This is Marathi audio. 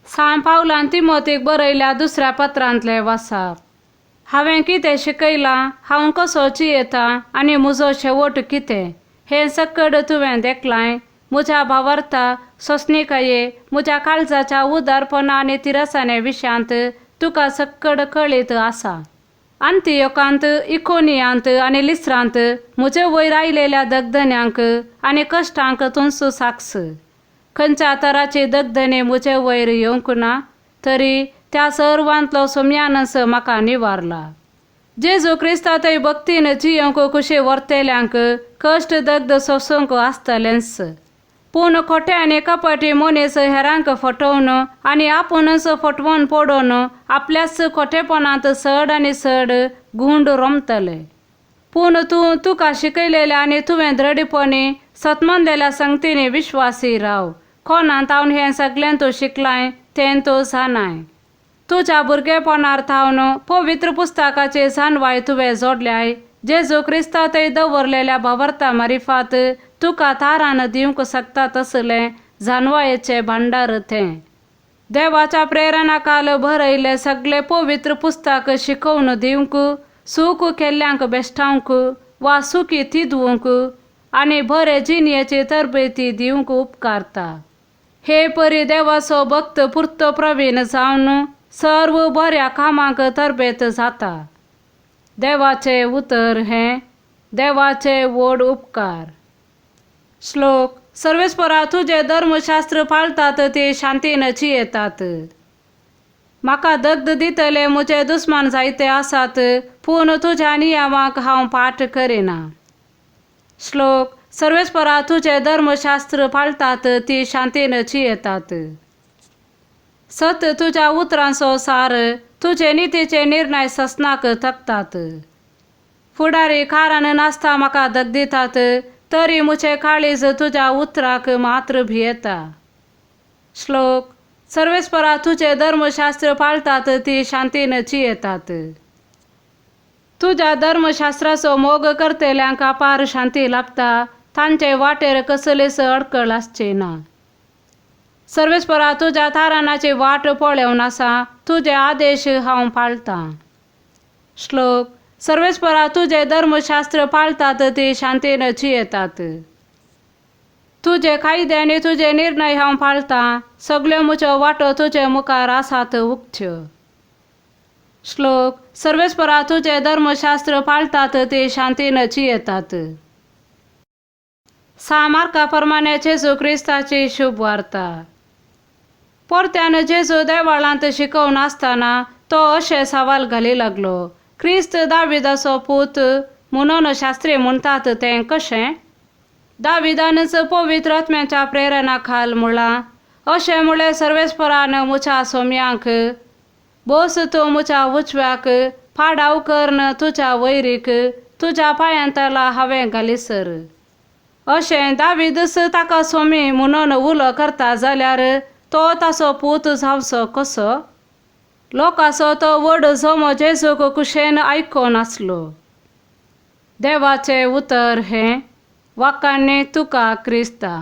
सांब पावलां तिमोथीक बरयल्या दुसऱ्या पत्रांतले वाचप. हांवें कितें शिकयलां, हांव कसो जियेता आनी म्हजो शेवट कितें हें सकड तुवें देखलां. म्हज्या भावार्था सोंसणिकाये, म्हज्या काळजाच्या उदारपणा आनी तिरसाने विशयांत तुका सकड कळीत आसा. अंतियोकांत, इकोनियांत आनी लिस्त्रांत म्हजे वयर आयलेल्या दगदण्यांक आनी कश्टांक तुमचो साक्ष. खंयच्या तराची दगदणी म्हजे वयर येवंक ना, तरी त्या सर्वांतलो सोम्यानस म्हाका निवारला. जेजू क्रिस्तांतय भक्तीन जियोंक कुशी वर्तेल्यांक कश्ट दगद सोंसूंक आसतलेंच. पूण खोटे आनी कपटी मनीस हेरांक फटोवन आनी आपुणूच फटवून पडोवन आपल्याच खोटेपणांत चड आनी चड गुंड रमतले. पूण तूं तुका शिकयलेल्या आनी तुवें दृढपणी सतमंदेल्या संगतींनी विश्वासी राव. कोणांत हांव हें सगळें तूं शिकलां तें तूं जाणाय. तुज्या भुरगेपणार थावन पवित्र पुस्तकाची जाणवाय तुवें जोडल्याय. जेजू क्रिस्तांतय दवरलेल्या भावार्था मारिफात तुका तारान दिवंक शकता तसलें जाणवायेचें भांडार तें. देवाच्या प्रेरणाखाल बरयले सगळे पवित्र पुस्तक शिकोवन दिवंक, सूख केल्ल्यांक बेश्टावंक वा सुखी थिदवंक आनी बरे जिणेची तरबेती दिवंक उपकारता. हे परी देवाचो भक्त पुर्तो प्रवीण जावन सर्व बऱ्या कामांक तरबेत जाता. देवाचे उतर हें, देवाचे व्हड उपकार. श्लोक. सर्वेस्परा, तुझे धर्मशास्त्र पाळतात ते शांतीन जियेतात. म्हाका दगद दितले म्हजे दुस्मान जायते आसात, पूण तुज्या नियमांक हांव पाठ करिना. श्लोक. सर्वेस्परा, तुझे धर्मशास्त्र पाळतात ती शांतीन जियेतात. सत तुज्या उतरांचो सार, तुजे नितीचे निर्णय ससनाक थकतात. फुडारी कारण नासता म्हाका दगदितात, तरी म्हजे काळीज तुज्या उतराक मात्र भियेता. श्लोक. सर्वेस्परा, तुझे धर्मशास्त्र पाळतात ती शांतीन जियेतात. तुज्या धर्मशास्त्राचो मोग करतेल्यांक अपार शांती लाभता, तांचे वाटेर कसलीच अडखळ आसची ना. सर्वेस्परा, तुज्या तारणाची वाट पळोवन आसा, तुजे आदेश हांव पाळटां. श्लोक. सर्वेस्परा, तुझे धर्मशास्त्र पाळतात ती शांतीन जियेतात. तुजे कायदे आनी तुजे निर्णय हांव पाळटां, सगळ्यो म्हज्यो वाटो तुजे मुखार आसात उक्त्यो. श्लोक. सर्वेस्परा, तुझे धर्मशास्त्र पाळतात ती शांतीन जियेतात. सामार्का प्रमाणे जेजू क्रिस्ताची शुभ वार्ता. परत्यान जेजू देवाळांत शिकोवन आसतना तो अशे सवाल घाली लागलो. क्रिस्त दाविदाचो पूत म्हणून शास्त्री म्हणटात तें कशें? दाविदानच पवित्र आत्म्याच्या प्रेरणा खाल म्हणलां. अशें म्हळें सर्वेस्परान म्हज्या सोम्यांक, बोस तूं म्हज्या उजव्याक, पाडाव कर्ण तुज्या वैरीक, तुज्या पांयांतला हांवें घालीसर. अशें दाविदच ताका सोमी म्हणून उलो करता जाल्यार तो ताचो पूत जावचो कसो? लोकांचो तो व्हड जोमो जेजूक कुशेन आयको नासलो. देवाचे उतर हें. वाखाणणी तुका क्रिस्ता.